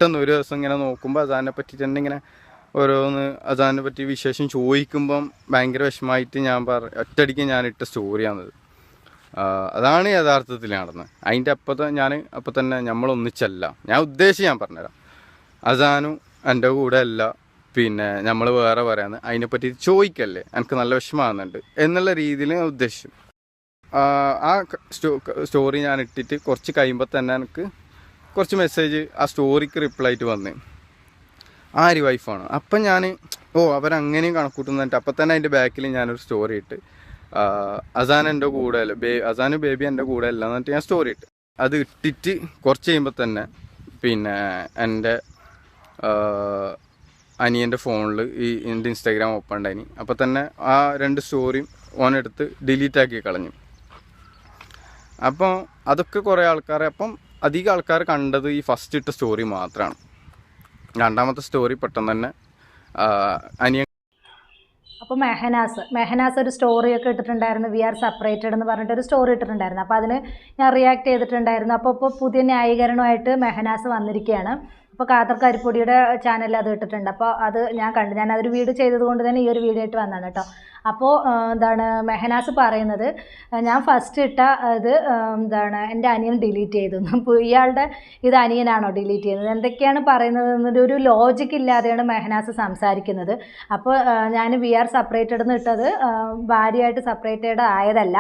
പെട്ടെന്ന് ഒരു ദിവസം ഇങ്ങനെ നോക്കുമ്പോൾ അസാനെ പറ്റി തന്നെ ഇങ്ങനെ ഓരോന്ന് അസാനെ പറ്റി വിശേഷം ചോദിക്കുമ്പം ഭയങ്കര വിഷമമായിട്ട് ഞാൻ ഒറ്റയടിക്ക് ഞാനിട്ട സ്റ്റോറിയാണത്. അതാണ് യഥാർത്ഥത്തിൽ നടന്നത്. അതിൻ്റെ അപ്പം തന്നെ നമ്മളൊന്നിച്ചല്ല. ഞാൻ പറഞ്ഞുതരാം. അസാനും എൻ്റെ കൂടെ അല്ല, പിന്നെ നമ്മൾ വേറെ പറയാന്ന് അതിനെപ്പറ്റി ചോദിക്കല്ലേ, എനിക്ക് നല്ല വിഷമമാകുന്നുണ്ട് എന്നുള്ള രീതിയിൽ ഞാൻ ഉദ്ദേശിച്ചു. ആ സ്റ്റോറി ഞാൻ ഇട്ടിട്ട് കുറച്ച് കഴിയുമ്പോൾ തന്നെ എനിക്ക് കുറച്ച് മെസ്സേജ് ആ സ്റ്റോറിക്ക് റിപ്ലൈ ആയിട്ട് വന്ന് ആര് വൈഫാണ്. അപ്പം ഞാൻ അവരങ്ങനെയും കണക്കൂട്ടുന്നിട്ട് അപ്പം തന്നെ അതിൻ്റെ ബാക്കിൽ ഞാനൊരു സ്റ്റോറി ഇട്ട് അസാൻ എൻ്റെ കൂടെ അല്ല, അസാനും ബേബി എൻ്റെ കൂടെ അല്ല എന്നിട്ട് ഞാൻ സ്റ്റോറി ഇട്ട്. അത് ഇട്ടിട്ട് കുറച്ച് കഴിയുമ്പോൾ തന്നെ പിന്നെ എൻ്റെ അനിയൻ്റെ ഫോണിൽ എൻ്റെ ഇൻസ്റ്റാഗ്രാം ഓപ്പൺ ഉണ്ടായിനി. അപ്പോൾ തന്നെ ആ 2 സ്റ്റോറിയും ഓനെടുത്ത് ഡിലീറ്റ് ആക്കി കളഞ്ഞു. അപ്പോൾ അതൊക്കെ കുറേ ആൾക്കാരെ, അപ്പം അധികം ആൾക്കാർ കണ്ടത് ഈ ഫസ്റ്റ് ഇട്ട സ്റ്റോറി മാത്രമാണ്. രണ്ടാമത്തെ സ്റ്റോറി പെട്ടെന്ന് തന്നെ അനിയൻ. അപ്പോൾ മെഹനാസ് ഒരു സ്റ്റോറിയൊക്കെ ഇട്ടിട്ടുണ്ടായിരുന്നു, വി ആർ സെപ്പറേറ്റഡ് എന്ന് പറഞ്ഞിട്ടൊരു സ്റ്റോറി ഇട്ടിട്ടുണ്ടായിരുന്നു. അപ്പോൾ അതിന് ഞാൻ റിയാക്ട് ചെയ്തിട്ടുണ്ടായിരുന്നു. അപ്പോൾ പുതിയ ന്യായീകരണമായിട്ട് മെഹനാസ് വന്നിരിക്കുകയാണ്. അപ്പോൾ ഖാദർ കരിപ്പൊടിയുടെ ചാനലിൽ അത് ഇട്ടിട്ടുണ്ട്. അപ്പോൾ അത് ഞാൻ കണ്ടു. ഞാനതൊരു വീഡിയോ ചെയ്തത് കൊണ്ട് തന്നെ ഈ ഒരു വീഡിയോ ആയിട്ട് വന്നതാണ് കേട്ടോ. അപ്പോൾ മെഹനാസ് പറയുന്നത്, ഞാൻ ഫസ്റ്റ് ഇട്ട ഇത് എൻ്റെ അനിയൻ ഡിലീറ്റ് ചെയ്തു. അപ്പോൾ ഇയാളുടെ ഇത് അനിയനാണോ ഡിലീറ്റ് ചെയ്യുന്നത്, എന്തൊക്കെയാണ് പറയുന്നത് എന്നൊരു ലോജിക്ക് ഇല്ലാതെയാണ് മെഹനാസ് സംസാരിക്കുന്നത്. അപ്പോൾ ഞാൻ വി ആർ സെപ്പറേറ്റഡ് എന്ന് ഇട്ടത് ഭാര്യയായിട്ട് സെപ്പറേറ്റഡ് ആയതല്ല,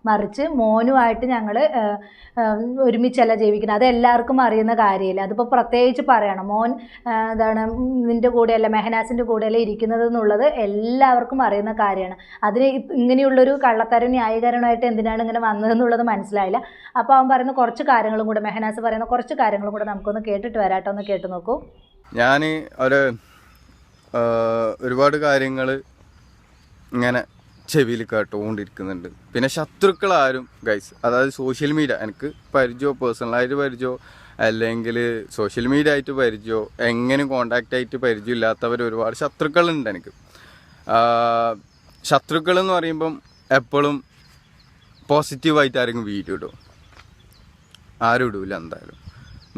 മറിച്ച് മോനുമായിട്ട് ഞങ്ങൾ ഒരുമിച്ചല്ല ജീവിക്കുന്നത്. അത് എല്ലാവർക്കും അറിയുന്ന കാര്യമില്ല. അതിപ്പോൾ പ്രത്യേകിച്ച് പറയണം, മോൻ നിൻ്റെ കൂടെയല്ല, മെഹനാസിൻ്റെ കൂടെയല്ല ഇരിക്കുന്നത് എന്നുള്ളത് എല്ലാവർക്കും അറിയുന്ന കാര്യമാണ്. അതിന് ഇങ്ങനെയുള്ളൊരു കള്ളത്തരം ന്യായീകരണമായിട്ട് എന്തിനാണ് ഇങ്ങനെ വന്നതെന്നുള്ളത് മനസ്സിലായില്ല. അപ്പോൾ അവൻ പറയുന്ന കുറച്ച് കാര്യങ്ങളും കൂടെ, മെഹനാസ് പറയുന്ന കുറച്ച് കാര്യങ്ങളും കൂടെ നമുക്കൊന്ന് കേട്ടിട്ട് വരാട്ടോ. ഒന്ന് കേട്ട് നോക്കൂ. ഞാൻ ഒരുപാട് കാര്യങ്ങൾ ഇങ്ങനെ ചെവിയിൽ കേട്ടുകൊണ്ടിരിക്കുന്നുണ്ട്. പിന്നെ ശത്രുക്കളാരും ഗൈസ്, അതായത് സോഷ്യൽ മീഡിയ എനിക്ക് പരിചയമോ പേഴ്സണലായിട്ട് പരിചയമോ അല്ലെങ്കിൽ സോഷ്യൽ മീഡിയ ആയിട്ട് പരിചയമോ എങ്ങനെ കോണ്ടാക്റ്റ് ആയിട്ട് പരിചയമില്ലാത്തവർ ഒരുപാട് ശത്രുക്കളുണ്ട് എനിക്ക്. ശത്രുക്കൾ എന്ന് പറയുമ്പം എപ്പോഴും പോസിറ്റീവായിട്ട് ആരെങ്കിലും വീഡിയോ ഇടും, ആരും ഇടൂല, എന്തായാലും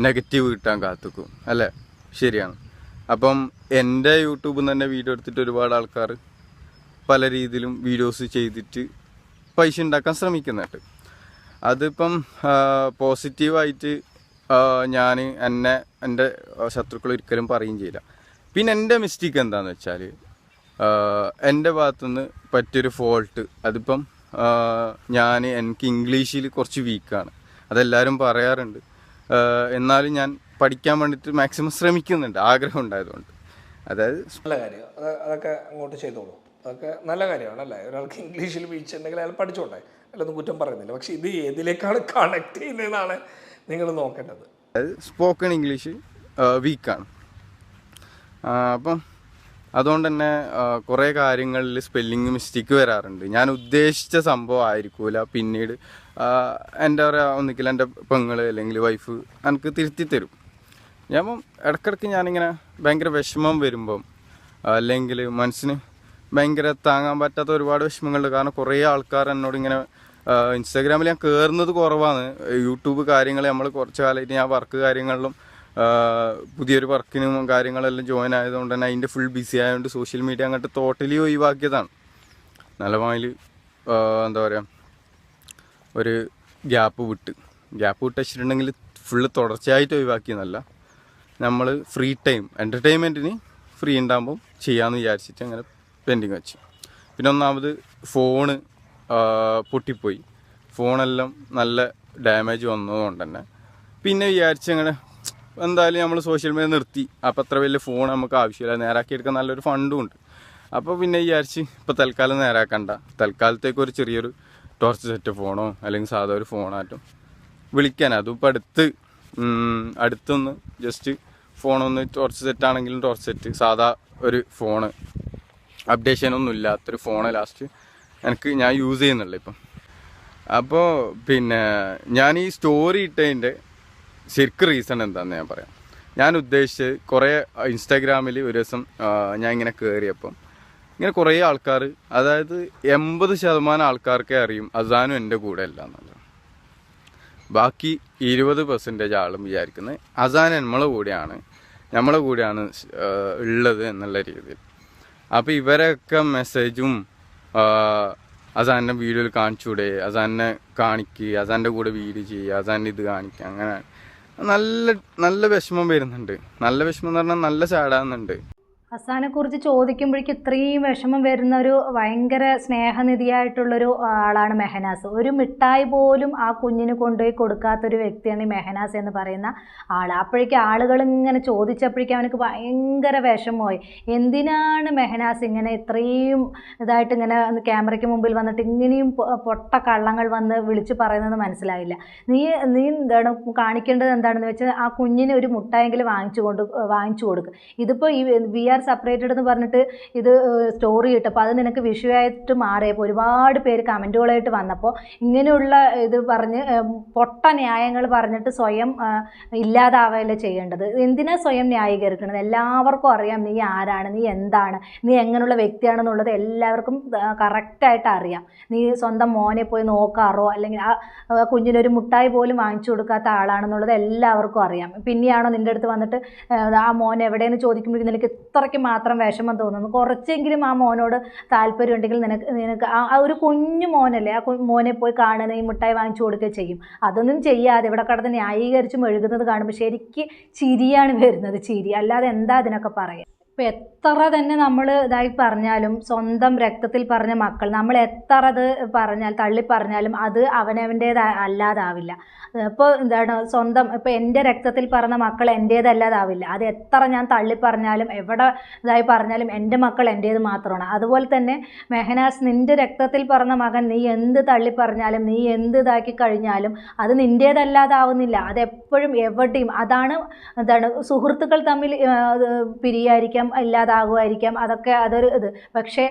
നെഗറ്റീവ് കിട്ടാൻ കാത്തുക്കും അല്ലേ, ശരിയാണ്. അപ്പം എൻ്റെ യൂട്യൂബിൽ നിന്ന് തന്നെ വീഡിയോ എടുത്തിട്ട് ഒരുപാട് ആൾക്കാർ പല രീതിയിലും വീഡിയോസ് ചെയ്തിട്ട് പൈസ ഉണ്ടാക്കാൻ ശ്രമിക്കുന്നുണ്ട്. അതിപ്പം പോസിറ്റീവായിട്ട് ഞാൻ എൻ്റെ ശത്രുക്കൾ ഒരിക്കലും പറയുകയും ചെയ്യില്ല. പിന്നെ എൻ്റെ മിസ്റ്റേക്ക് എന്താണെന്ന് വെച്ചാൽ എൻ്റെ ഭാഗത്തുനിന്ന് പറ്റിയൊരു ഫോൾട്ട്, അതിപ്പം എനിക്ക് ഇംഗ്ലീഷിൽ കുറച്ച് വീക്കാണ്, അതെല്ലാവരും പറയാറുണ്ട്. എന്നാലും ഞാൻ പഠിക്കാൻ വേണ്ടിയിട്ട് മാക്സിമം ശ്രമിക്കുന്നുണ്ട്, ആഗ്രഹം ഉണ്ടായതുകൊണ്ട്. അതായത് നല്ല കാര്യം, അതൊക്കെ അങ്ങോട്ട് ചെയ്തോളൂ, അതൊക്കെ നല്ല കാര്യമാണ് അല്ലേ. ഒരാൾക്ക് ഇംഗ്ലീഷിൽ വീഴ്ചയുണ്ടെങ്കിൽ അയാൾ പഠിച്ചോട്ടെ, അല്ലൊന്നും കുറ്റം പറയുന്നില്ല. പക്ഷെ ഇത് ഏതിലേക്കാണ് കണക്ട് ചെയ്യുന്നതെന്നാണ് നിങ്ങൾ നോക്കേണ്ടത്. അതായത് സ്പോക്കൺ ഇംഗ്ലീഷ് വീക്കാണ്. അപ്പം അതുകൊണ്ട് തന്നെ കുറേ കാര്യങ്ങളിൽ സ്പെല്ലിങ് മിസ്റ്റേക്ക് വരാറുണ്ട്. ഞാൻ ഉദ്ദേശിച്ച സംഭവം ആയിരിക്കില്ല, പിന്നീട് എൻ്റെ ഒന്നിക്കില്ല എൻ്റെ പെങ്ങൾ അല്ലെങ്കിൽ വൈഫ് എനിക്ക് തിരുത്തി തരും. ഞാൻ ഇടയ്ക്കിടയ്ക്ക് ഞാനിങ്ങനെ ഭയങ്കര വിഷമം വരുമ്പം അല്ലെങ്കിൽ മനസ്സിന് ഭയങ്കര താങ്ങാൻ പറ്റാത്ത ഒരുപാട് വിഷമങ്ങളുണ്ട്. കാരണം കുറേ ആൾക്കാർ എന്നോട് ഇങ്ങനെ ഇൻസ്റ്റാഗ്രാമിൽ ഞാൻ കയറുന്നത് കുറവാണ്. യൂട്യൂബ് കാര്യങ്ങൾ നമ്മൾ കുറച്ച് കാലമായിട്ട് ഞാൻ വർക്ക് കാര്യങ്ങളിലും പുതിയൊരു വർക്കിനും കാര്യങ്ങളെല്ലാം ജോയിൻ ആയതുകൊണ്ട് തന്നെ അതിൻ്റെ ഫുൾ ബിസി ആയതുകൊണ്ട് സോഷ്യൽ മീഡിയ അങ്ങോട്ട് ടോട്ടലി ഒഴിവാക്കിയതാണ്. നിലവായിൽ എന്താ പറയുക, ഒരു ഗ്യാപ്പ് വിട്ട് വെച്ചിട്ടുണ്ടെങ്കിൽ ഫുള്ള് തുടർച്ചയായിട്ട് ഒഴിവാക്കിയെന്നല്ല, നമ്മൾ ഫ്രീ ടൈം എൻ്റർടൈൻമെൻറ്റിന് ഫ്രീ ഉണ്ടാകുമ്പോൾ ചെയ്യാമെന്ന് വിചാരിച്ചിട്ട് അങ്ങനെ പെൻഡിങ് വെച്ചു. പിന്നെ ഒന്നാമത് ഫോണ് പൊട്ടിപ്പോയി, ഫോണെല്ലാം നല്ല ഡാമേജ് വന്നതുകൊണ്ട് തന്നെ പിന്നെ വിചാരിച്ച് അങ്ങനെ എന്തായാലും നമ്മൾ സോഷ്യൽ മീഡിയ നിർത്തി. അപ്പോൾ അത്ര വലിയ ഫോൺ നമുക്ക് ആവശ്യമില്ല, നേരാക്കി എടുക്കാൻ നല്ലൊരു ഫണ്ടും ഉണ്ട്. അപ്പോൾ പിന്നെ വിചാരിച്ച് ഇപ്പോൾ തൽക്കാലം നേരാക്കണ്ട, തൽക്കാലത്തേക്ക് ഒരു ചെറിയൊരു ടോർച്ച് സെറ്റ് ഫോണോ അല്ലെങ്കിൽ സാധാ ഒരു ഫോണായിട്ടും വിളിക്കാൻ. അതും ഇപ്പോൾ അടുത്തൊന്ന് ജസ്റ്റ് ഫോണൊന്ന് ടോർച്ച് സെറ്റ് ആണെങ്കിലും ടോർച്ച് സെറ്റ്, സാധാ ഒരു ഫോണ്, അപ്ഡേഷനൊന്നും ഇല്ലാത്തൊരു ഫോണ് ലാസ്റ്റ് ഞാൻ യൂസ് ചെയ്യുന്നുള്ളൂ ഇപ്പം. അപ്പോൾ പിന്നെ ഞാൻ ഈ സ്റ്റോറി ഇട്ടതിൻ്റെ ശരിക്കും റീസൺ എന്താണെന്ന് ഞാൻ പറയാം. ഞാൻ ഉദ്ദേശിച്ചത് കുറേ ഇൻസ്റ്റാഗ്രാമിൽ ഒരു ദിവസം ഞാൻ ഇങ്ങനെ കയറിയപ്പം ഇങ്ങനെ കുറേ ആൾക്കാർ, അതായത് 80% ആൾക്കാർക്കേ അറിയും അസാനും എൻ്റെ കൂടെ അല്ല എന്നുള്ളത്. ബാക്കി 20% ആളും വിചാരിക്കുന്നത് അസാൻ നമ്മളെ കൂടെയാണ്, നമ്മളെ കൂടെയാണ് ഉള്ളത് എന്നുള്ള രീതിയിൽ. അപ്പോൾ ഇവരൊക്കെ മെസ്സേജും അസാൻ്റെ വീഡിയോയിൽ കാണിച്ചൂടെ, അസാനെ കാണിക്കുക, അസാൻ്റെ കൂടെ വീഡിയോ ചെയ്യുക, അസാൻ്റെ ഇത് കാണിക്കുക, അങ്ങനെ നല്ല നല്ല വിഷമം വരുന്നുണ്ട്. നല്ല വിഷമം എന്ന് പറഞ്ഞാൽ നല്ല സാഡാകുന്നുണ്ട്. അസാനെ കുറിച്ച് ചോദിക്കുമ്പോഴേക്കും ഇത്രയും വിഷമം വരുന്ന ഒരു ഭയങ്കര സ്നേഹനിധിയായിട്ടുള്ളൊരു ആളാണ് മെഹനാസ്. ഒരു മിഠായി പോലും ആ കുഞ്ഞിന് കൊണ്ടുപോയി കൊടുക്കാത്തൊരു വ്യക്തിയാണ് ഈ മെഹനാസ് എന്ന് പറയുന്ന ആൾ. അപ്പോഴേക്കും ആളുകൾ ഇങ്ങനെ ചോദിച്ചപ്പോഴേക്കും അവനക്ക് ഭയങ്കര വിഷമമായി. എന്തിനാണ് മെഹനാസ് ഇങ്ങനെ ഇത്രയും ഇതായിട്ട് ഇങ്ങനെ ക്യാമറയ്ക്ക് മുമ്പിൽ വന്നിട്ട് ഇങ്ങനെയും പൊട്ട കള്ളങ്ങൾ വന്ന് വിളിച്ച് പറയുന്നത് മനസ്സിലായില്ല. നീ എന്താണ് കാണിക്കേണ്ടത് എന്താണെന്ന് വെച്ചാൽ ആ കുഞ്ഞിന് ഒരു മുട്ടായെങ്കിലും വാങ്ങിച്ചു കൊടുക്കുക. ഇതിപ്പോൾ ഈ വി ആർ സെപ്പറേറ്റഡ് എന്ന് പറഞ്ഞിട്ട് ഇത് സ്റ്റോറി ഇട്ടപ്പോൾ അത് നിനക്ക് വിഷയമായിട്ട് മാറിയപ്പോൾ ഒരുപാട് പേര് കമൻറ്റുകളായിട്ട് വന്നപ്പോൾ ഇങ്ങനെയുള്ള ഇത് പറഞ്ഞ് പൊട്ട ന്യായങ്ങൾ പറഞ്ഞിട്ട് സ്വയം ഇല്ലാതാവുകയല്ലേ ചെയ്യേണ്ടത്. എന്തിനാ സ്വയം ന്യായീകരിക്കുന്നത്? എല്ലാവർക്കും അറിയാം നീ ആരാണ്, നീ എന്താണ്, നീ എങ്ങനെയുള്ള വ്യക്തിയാണെന്നുള്ളത് എല്ലാവർക്കും കറക്റ്റായിട്ട് അറിയാം. നീ സ്വന്തം മോനെ പോയി നോക്കാറോ അല്ലെങ്കിൽ ആ കുഞ്ഞിനൊരു മുട്ടായി പോലും വാങ്ങിച്ചു കൊടുക്കാത്ത ആളാണെന്നുള്ളത് എല്ലാവർക്കും അറിയാം. പിന്നെയാണോ നിൻ്റെ അടുത്ത് വന്നിട്ട് ആ മോൻ എവിടെയെന്ന് ചോദിക്കുമ്പോഴേക്കും നിനക്ക് ഇത്രയ്ക്ക് മാത്രം വിഷമം തോന്നുന്നു? കുറച്ചെങ്കിലും ആ മോനോട് താല്പര്യം ഉണ്ടെങ്കിൽ നിനക്ക് ആ ഒരു കുഞ്ഞു മോനല്ലേ, ആ മോനെ പോയി കാണുന്ന ഈ മിഠായി വാങ്ങിച്ചു കൊടുക്കുകയും ചെയ്യും. അതൊന്നും ചെയ്യാതെ ഇവിടെ കിടന്ന് ന്യായീകരിച്ച് മെഴുകുന്നത് കാണുമ്പോൾ ശരിക്ക് ചിരിയാണ് വരുന്നത്, ചിരി. അല്ലാതെ എന്താ അതിനൊക്കെ പറയാം. ഇപ്പം എത്ര തന്നെ നമ്മൾ ഇതായി പറഞ്ഞാലും സ്വന്തം രക്തത്തിൽ പറഞ്ഞ മക്കൾ നമ്മൾ എത്ര അത് തള്ളി പറഞ്ഞാലും അത് അവനവൻ്റേത് അല്ലാതാവില്ല. ഇപ്പോൾ എന്താണ് സ്വന്തം ഇപ്പോൾ എൻ്റെ രക്തത്തിൽ പറഞ്ഞ മക്കൾ എൻ്റേതല്ലാതാവില്ല. അത് എത്ര ഞാൻ തള്ളി പറഞ്ഞാലും എവിടെ ഇതായി പറഞ്ഞാലും എൻ്റെ മക്കൾ എൻ്റേത് മാത്രമാണ്. അതുപോലെ തന്നെ മെഹനാസ്, നിൻ്റെ രക്തത്തിൽ പറഞ്ഞ മകൻ നീ എന്ത് തള്ളി പറഞ്ഞാലും നീ എന്ത് ഇതാക്കി കഴിഞ്ഞാലും അത് നിൻ്റേതല്ലാതാവുന്നില്ല. അതെപ്പോഴും എവിടെയും എന്താണ് സുഹൃത്തുക്കൾ തമ്മിൽ പിരിയായിരിക്കാം, ഇല്ലാതാകുമായിരിക്കാം, അതൊക്കെ അതൊരു ഇത്. പക്ഷേ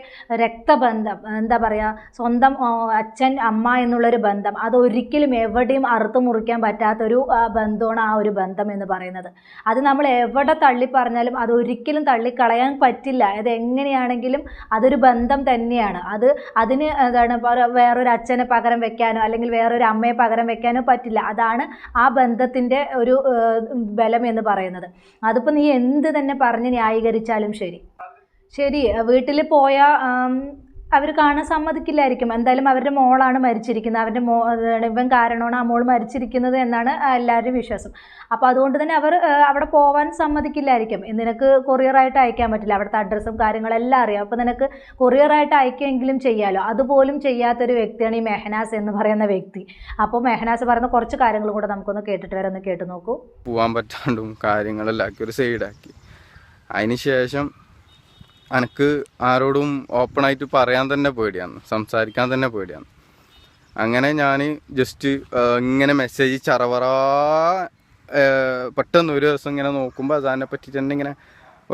രക്തബന്ധം, എന്താ പറയുക, സ്വന്തം അച്ഛൻ അമ്മ എന്നുള്ളൊരു ബന്ധം അതൊരിക്കലും എവിടെയും അറുത്തു മുറിക്കാൻ പറ്റാത്തൊരു ബന്ധമാണ് ആ ഒരു ബന്ധം എന്ന് പറയുന്നത്. അത് നമ്മൾ എവിടെ തള്ളി പറഞ്ഞാലും അതൊരിക്കലും തള്ളിക്കളയാൻ പറ്റില്ല. അതെങ്ങനെയാണെങ്കിലും അതൊരു ബന്ധം തന്നെയാണ്. അതിന് എന്താണ് വേറൊരു അച്ഛനെ പകരം വെക്കാനോ അല്ലെങ്കിൽ വേറൊരു അമ്മയെ പകരം വെക്കാനോ പറ്റില്ല. അതാണ് ആ ബന്ധത്തിൻ്റെ ഒരു ബലം എന്ന് പറയുന്നത്. അതിപ്പോൾ നീ എന്ത് തന്നെ പറഞ്ഞ് ന്യായീകരിച്ചാലും ശരി വീട്ടിൽ പോയാൽ അവർ കാണാൻ സമ്മതിക്കില്ലായിരിക്കും. എന്തായാലും അവരുടെ മോളാണ് മരിച്ചിരിക്കുന്നത്, അവരുടെ ഇവൻ കാരണമാണ് ആ മോൾ മരിച്ചിരിക്കുന്നത് എന്നാണ് എല്ലാവരുടെയും വിശ്വാസം. അപ്പോൾ അതുകൊണ്ട് തന്നെ അവർ അവിടെ പോകാൻ സമ്മതിക്കില്ലായിരിക്കും. നിനക്ക് കൊറിയറായിട്ട് അയക്കാൻ പറ്റില്ല, അവിടുത്തെ അഡ്രസ്സും കാര്യങ്ങളെല്ലാം അറിയാം. അപ്പോൾ നിനക്ക് കൊറിയറായിട്ട് അയക്കുമെങ്കിലും ചെയ്യാമല്ലോ. അതുപോലും ചെയ്യാത്തൊരു വ്യക്തിയാണ് ഈ മെഹനാസ് എന്ന് പറയുന്ന വ്യക്തി. അപ്പോൾ മെഹനാസ് പറയുന്ന കുറച്ച് കാര്യങ്ങളും കൂടെ നമുക്കൊന്ന് കേട്ടിട്ട് വരെ ഒന്ന് കേട്ട് നോക്കൂ. പോകാൻ പറ്റാണ്ടും കാര്യങ്ങളെല്ലാം ആക്കി ഒരു സൈഡാക്കി. അതിന് ശേഷം എനിക്ക് ആരോടും ഓപ്പണായിട്ട് പറയാൻ തന്നെ പേടിയാണ്, സംസാരിക്കാൻ തന്നെ പേടിയാണ്. അങ്ങനെ ഞാൻ ജസ്റ്റ് ഇങ്ങനെ മെസ്സേജ് ചറവറാ പെട്ടെന്ന് ഒരു ദിവസം ഇങ്ങനെ നോക്കുമ്പോൾ അസാനെ പറ്റി തന്നെ ഇങ്ങനെ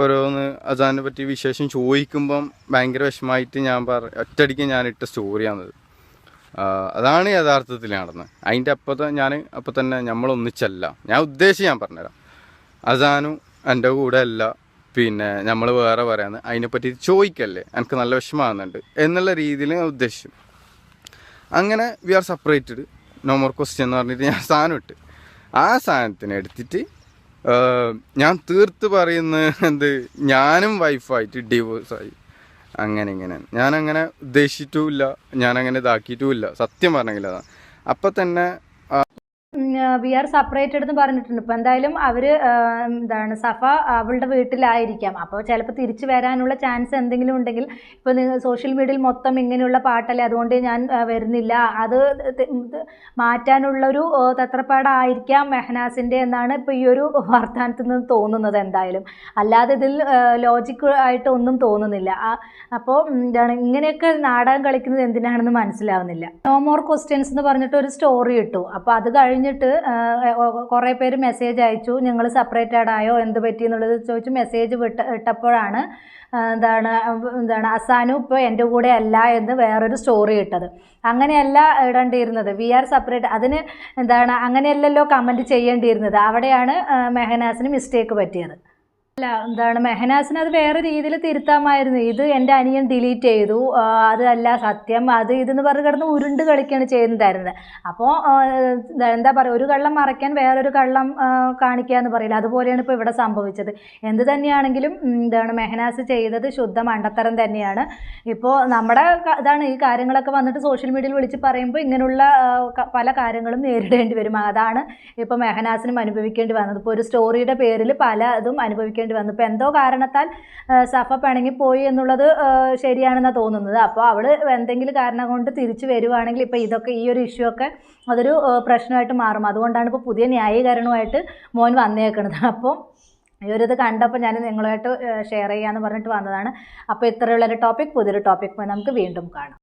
ഓരോന്ന് അസാനെ പറ്റി വിശേഷം ചോദിക്കുമ്പം ഭയങ്കര വിഷമമായിട്ട് ഞാൻ ഒറ്റയടിക്ക് ഞാനിട്ട സ്റ്റോറിയാണത്. അതാണ് യഥാർത്ഥത്തിൽ നടന്നത്. അതിൻ്റെ അപ്പം തന്നെ നമ്മളൊന്നിച്ചല്ല. ഞാൻ പറഞ്ഞുതരാം. അസാനും എൻ്റെ കൂടെ അല്ല, പിന്നെ നമ്മൾ വേറെ പറയാന്ന് അതിനെപ്പറ്റി ചോദിക്കല്ലേ, എനിക്ക് നല്ല വിഷമമാകുന്നുണ്ട് എന്നുള്ള രീതിയിൽ ഞാൻ ഉദ്ദേശിച്ചു. അങ്ങനെ we are separated, no more question എന്ന് പറഞ്ഞിട്ട് ഞാൻ സാധനം ഇട്ട് ആ സാധനത്തിനെ എടുത്തിട്ട് ഞാൻ തീർത്ത് പറയുന്നത് ഞാനും വൈഫായിട്ട് ഡിവോഴ്സായി. ഇങ്ങനെ ഞാനങ്ങനെ ഉദ്ദേശിച്ചിട്ടുമില്ല, ഞാനങ്ങനെ ഇതാക്കിയിട്ടുമില്ല. സത്യം പറഞ്ഞെങ്കിൽ അതാണ്. അപ്പം തന്നെ വി ആർ സെപ്പറേറ്റഡ് എന്ന് പറഞ്ഞിട്ടുണ്ട്. ഇപ്പോൾ എന്തായാലും അവർ സഫ അവളുടെ വീട്ടിലായിരിക്കാം. അപ്പോൾ ചിലപ്പോൾ തിരിച്ചു വരാനുള്ള ചാൻസ് എന്തെങ്കിലും ഉണ്ടെങ്കിൽ, ഇപ്പോൾ സോഷ്യൽ മീഡിയയിൽ മൊത്തം ഇങ്ങനെയുള്ള പാട്ടല്ലേ, അതുകൊണ്ട് ഞാൻ വരുന്നില്ല, അത് മാറ്റാനുള്ളൊരു തത്രപ്പാടായിരിക്കാം മെഹനാസിൻ്റെ എന്നാണ് ഇപ്പോൾ ഈ ഒരു വർത്തമാനത്തിൽ നിന്ന് തോന്നുന്നത്. എന്തായാലും അല്ലാതെ ഇതിൽ ലോജിക്ക് ആയിട്ട് ഒന്നും തോന്നുന്നില്ല. അപ്പോൾ ഇങ്ങനെയൊക്കെ നാടകം കളിക്കുന്നത് എന്തിനാണെന്ന് മനസ്സിലാവുന്നില്ല. നോ മോർ ക്വസ്റ്റ്യൻസ് എന്ന് പറഞ്ഞിട്ട് ഒരു സ്റ്റോറി ഇട്ടു. അപ്പോൾ അത് കഴിഞ്ഞിട്ട് കുറേ പേര് മെസ്സേജ് അയച്ചു, നിങ്ങൾ സെപ്പറേറ്റഡ് ആയോ, എന്ത് പറ്റി എന്നുള്ളത് ചോദിച്ചു മെസ്സേജ് ഇട്ടപ്പോഴാണ് അസാനു ഇപ്പോൾ എൻ്റെ കൂടെ അല്ല എന്ന് വേറൊരു സ്റ്റോറി ഇട്ടത്. അങ്ങനെയല്ല ഇടേണ്ടിയിരുന്നത്, വി ആർ സെപ്പറേറ്റ്. അതിന് അങ്ങനെയല്ലല്ലോ കമൻറ്റ് ചെയ്യേണ്ടിയിരുന്നത്. അവിടെയാണ് മെഹനാസിന് മിസ്റ്റേക്ക് പറ്റിയത്. അല്ല എന്താണ് മെഹനാസിന് അത് വേറെ രീതിയിൽ തിരുത്താമായിരുന്നു. ഇത് എൻ്റെ അനിയൻ ഡിലീറ്റ് ചെയ്തു, അതല്ല സത്യം, അത് ഇതെന്ന് പറഞ്ഞ് കിടന്ന് ഉരുണ്ട് കളിക്കുകയാണ് ചെയ്യുന്നുണ്ടായിരുന്നത്. അപ്പോൾ എന്താ പറയുക, ഒരു കള്ളം മറയ്ക്കാൻ വേറൊരു കള്ളം കാണിക്കുക എന്ന് പറയില്ല, അതുപോലെയാണ് ഇപ്പോൾ ഇവിടെ സംഭവിച്ചത്. എന്ത് തന്നെയാണെങ്കിലും എന്താണ് മെഹനാസ് ചെയ്തത് ശുദ്ധ മണ്ടത്തരം തന്നെയാണ്. ഇപ്പോൾ നമ്മുടെ ഇതാണ് ഈ കാര്യങ്ങളൊക്കെ വന്നിട്ട് സോഷ്യൽ മീഡിയയിൽ വിളിച്ച് പറയുമ്പോൾ ഇങ്ങനെയുള്ള പല കാര്യങ്ങളും നേരിടേണ്ടി വരും. അതാണ് ഇപ്പോൾ മെഹനാസിനും അനുഭവിക്കേണ്ടി വന്നത്. ഇപ്പോൾ ഒരു സ്റ്റോറിയുടെ പേരിൽ പലതും അനുഭവിക്കേണ്ടി വന്നു. ഇപ്പോൾ എന്തോ കാരണത്താൽ സഫ പിണങ്ങിപ്പോയി എന്നുള്ളത് ശരിയാണെന്നാണ് തോന്നുന്നത്. അപ്പോൾ അവൾ എന്തെങ്കിലും കാരണം കൊണ്ട് തിരിച്ചു വരുവാണെങ്കിൽ ഇപ്പോൾ ഇതൊക്കെ ഈ ഒരു ഇഷ്യൂ ഒക്കെ അതൊരു പ്രശ്നമായിട്ട് മാറും. അതുകൊണ്ടാണ് ഇപ്പോൾ പുതിയ ന്യായീകരണമായിട്ട് മോൻ വന്നേക്കുന്നത്. അപ്പോൾ ഈ ഒരു ഇത് കണ്ടപ്പോൾ ഞാൻ നിങ്ങളുമായിട്ട് ഷെയർ ചെയ്യാമെന്ന് പറഞ്ഞിട്ട് വന്നതാണ്. അപ്പോൾ ഇത്രയുള്ളൊരു ടോപ്പിക്, പുതിയൊരു ടോപ്പിക് നമുക്ക് വീണ്ടും കാണാം.